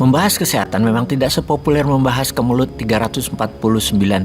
Membahas kesehatan memang tidak sepopuler membahas kemelut 349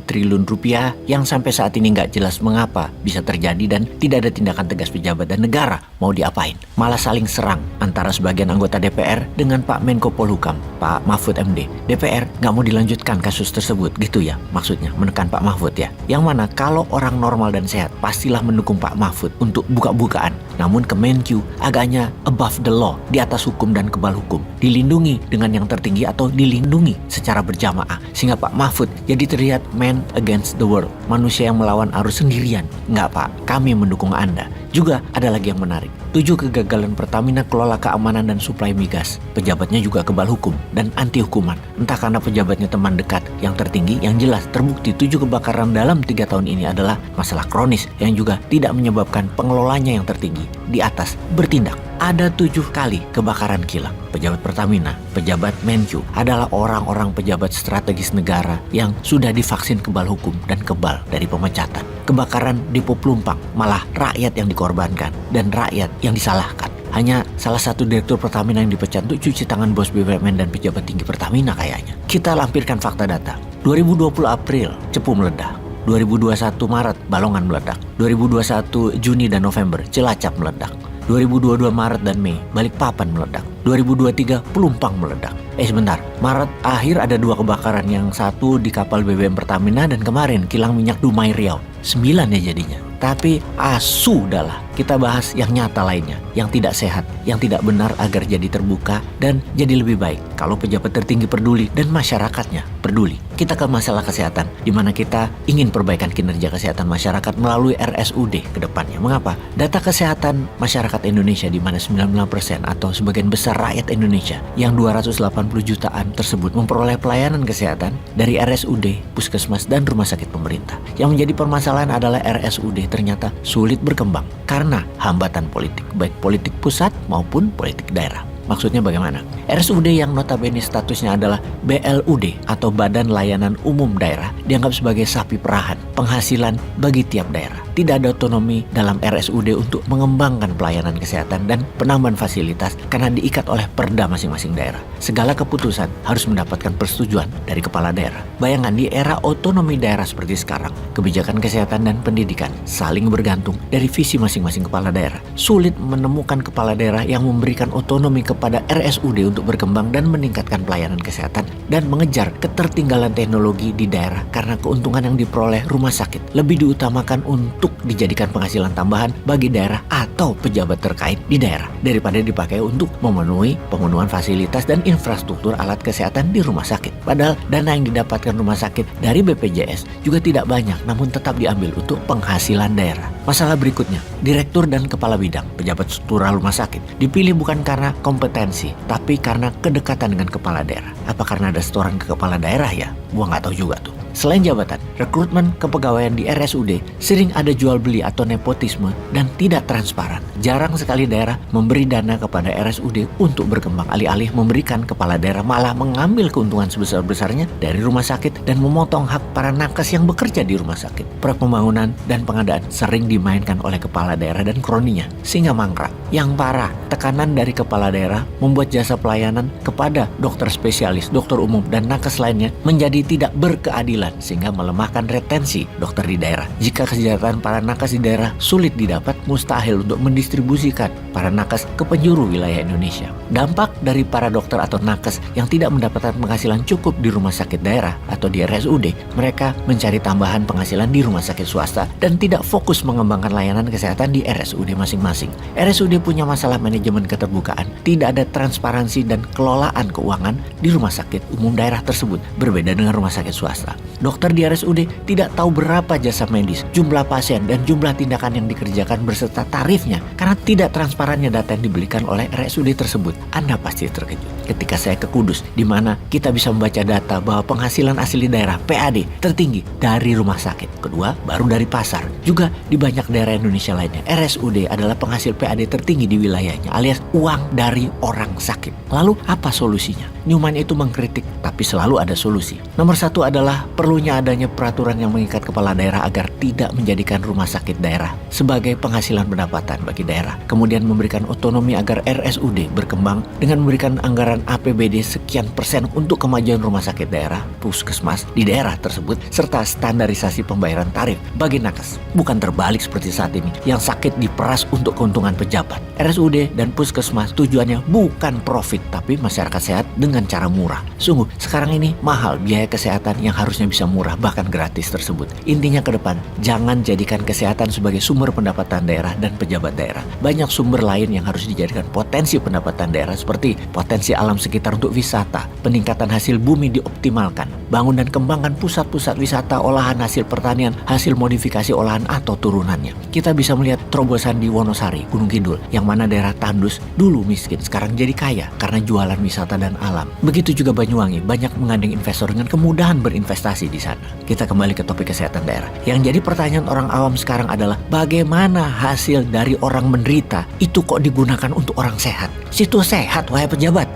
triliun rupiah yang sampai saat ini nggak jelas mengapa bisa terjadi dan tidak ada tindakan tegas pejabat dan negara mau diapain. Malah saling serang antara sebagian anggota DPR dengan Pak Menko Polhukam, Pak Mahfud MD. DPR nggak mau dilanjutkan kasus tersebut gitu ya, maksudnya menekan Pak Mahfud ya. Yang mana kalau orang normal dan sehat pastilah mendukung Pak Mahfud untuk buka-bukaan. Namun Kemenkyu agaknya above the law, di atas hukum dan kebal hukum, dilindungi dengan yang tertinggi atau dilindungi secara berjamaah, sehingga Pak Mahfud jadi terlihat man against the world, manusia yang melawan arus sendirian. Enggak Pak, kami mendukung Anda. Juga ada lagi yang menarik, 7 kegagalan Pertamina kelola keamanan dan suplai migas. Pejabatnya juga kebal hukum dan anti hukuman, entah karena pejabatnya teman dekat yang tertinggi. Yang jelas terbukti 7 kebakaran dalam 3 tahun ini adalah masalah kronis yang juga tidak menyebabkan pengelolanya yang tertinggi di atas bertindak. Ada 7 kali kebakaran kilang. Pejabat Pertamina, pejabat Menkyu adalah orang-orang pejabat strategis negara yang sudah divaksin kebal hukum dan kebal dari pemecatan. Kebakaran Depo Pelumpang malah rakyat yang dikorbankan dan rakyat yang disalahkan. Hanya salah satu direktur Pertamina yang dipecat untuk cuci tangan bos BUMN dan pejabat tinggi Pertamina kayaknya. Kita lampirkan fakta data. 2020 April, Cepu meledak. 2021 Maret, Balongan meledak. 2021 Juni dan November, Cilacap meledak. 2022 Maret dan Mei, Balikpapan meledak. 2023 Pelumpang meledak. Sebentar, Maret akhir ada 2 kebakaran, yang satu di kapal BBM Pertamina dan kemarin kilang minyak Dumai Riau. 9 ya jadinya. Tapi sudahlah, kita bahas yang nyata lainnya, yang tidak sehat, yang tidak benar agar jadi terbuka dan jadi lebih baik kalau pejabat tertinggi peduli dan masyarakatnya peduli. Kita ke masalah kesehatan, di mana kita ingin perbaikan kinerja kesehatan masyarakat melalui RSUD ke depannya. Mengapa? Data kesehatan masyarakat Indonesia di mana 99% atau sebagian besar rakyat Indonesia yang 280 jutaan tersebut memperoleh pelayanan kesehatan dari RSUD, puskesmas, dan rumah sakit pemerintah. Yang menjadi permasalahan adalah RSUD ternyata sulit berkembang karena hambatan politik, baik politik pusat maupun politik daerah. Maksudnya bagaimana? RSUD yang notabene statusnya adalah BLUD atau Badan Layanan Umum Daerah dianggap sebagai sapi perahan penghasilan bagi tiap daerah. Tidak ada otonomi dalam RSUD untuk mengembangkan pelayanan kesehatan dan penambahan fasilitas karena diikat oleh perda masing-masing daerah. Segala keputusan harus mendapatkan persetujuan dari kepala daerah. Bayangkan di era otonomi daerah seperti sekarang, kebijakan kesehatan dan pendidikan saling bergantung dari visi masing-masing kepala daerah. Sulit menemukan kepala daerah yang memberikan otonomi kepada RSUD untuk berkembang dan meningkatkan pelayanan kesehatan dan mengejar ketertinggalan teknologi di daerah karena keuntungan yang diperoleh rumah sakit lebih diutamakan untuk dijadikan penghasilan tambahan bagi daerah atau pejabat terkait di daerah daripada dipakai untuk pemenuhan fasilitas dan infrastruktur alat kesehatan di rumah sakit. Padahal dana yang didapatkan rumah sakit dari BPJS juga tidak banyak, namun tetap diambil untuk penghasilan daerah. Masalah berikutnya, direktur dan kepala bidang pejabat struktural rumah sakit dipilih bukan karena kompetensi, tapi karena kedekatan dengan kepala daerah. Apa karena ada setoran ke kepala daerah ya? Gua nggak tahu juga tuh. Selain jabatan, rekrutmen kepegawaian di RSUD sering ada jual beli atau nepotisme dan tidak transparan. Jarang sekali daerah memberi dana kepada RSUD untuk berkembang, alih-alih memberikan kepala daerah malah mengambil keuntungan sebesar-besarnya dari rumah sakit dan memotong hak para nakes yang bekerja di rumah sakit. Proyek pembangunan dan pengadaan sering dimainkan oleh kepala daerah dan kroninya, sehingga mangkrak. Yang parah, tekanan dari kepala daerah membuat jasa pelayanan kepada dokter spesialis, dokter umum, dan nakes lainnya menjadi tidak berkeadilan, sehingga melemahkan retensi dokter di daerah. Jika kesejahteraan para nakes di daerah sulit didapat, mustahil untuk mendistribusikan para nakes ke penjuru wilayah Indonesia. Dampak dari para dokter atau nakes yang tidak mendapatkan penghasilan cukup di rumah sakit daerah atau di RSUD, mereka mencari tambahan penghasilan di rumah sakit swasta dan tidak fokus mengembangkan layanan kesehatan di RSUD masing-masing. RSUD punya masalah manajemen keterbukaan, tidak ada transparansi dan kelolaan keuangan di rumah sakit umum daerah tersebut, berbeda dengan rumah sakit swasta. Dokter di RSUD tidak tahu berapa jasa medis, jumlah pasien, dan jumlah tindakan yang dikerjakan beserta tarifnya karena tidak transparannya data yang diberikan oleh RSUD tersebut. Anda pasti terkejut ketika saya ke Kudus, di mana kita bisa membaca data bahwa penghasilan asli daerah PAD tertinggi dari rumah sakit. Kedua, baru dari pasar. Juga di banyak daerah Indonesia lainnya, RSUD adalah penghasil PAD tertinggi tertinggi di wilayahnya, alias uang dari orang sakit. Lalu apa solusinya? Newman itu mengkritik, tapi selalu ada solusi. Nomor satu adalah perlunya adanya peraturan yang mengikat kepala daerah agar tidak menjadikan rumah sakit daerah sebagai penghasilan pendapatan bagi daerah. Kemudian memberikan otonomi agar RSUD berkembang dengan memberikan anggaran APBD sekian persen untuk kemajuan rumah sakit daerah, puskesmas di daerah tersebut, serta standarisasi pembayaran tarif bagi nakes. Bukan terbalik seperti saat ini, yang sakit diperas untuk keuntungan pejabat. RSUD dan puskesmas tujuannya bukan profit, tapi masyarakat sehat dengan cara murah. Sungguh, sekarang ini mahal biaya kesehatan yang harusnya bisa murah, bahkan gratis tersebut. Intinya ke depan, jangan jadikan kesehatan sebagai sumber pendapatan daerah dan pejabat daerah. Banyak sumber lain yang harus dijadikan potensi pendapatan daerah, seperti potensi alam sekitar untuk wisata, peningkatan hasil bumi dioptimalkan, bangun dan kembangkan pusat-pusat wisata olahan hasil pertanian, hasil modifikasi olahan atau turunannya. Kita bisa melihat terobosan di Wonosari, Gunung Kidul, yang mana daerah tandus dulu miskin, sekarang jadi kaya karena jualan wisata dan alam. Begitu juga Banyuwangi, banyak menggandeng investor dengan kemudahan berinvestasi di sana. Kita kembali ke topik kesehatan daerah. Yang jadi pertanyaan orang awam sekarang adalah bagaimana hasil dari orang menderita itu kok digunakan untuk orang sehat? Situ sehat, wahai pejabat.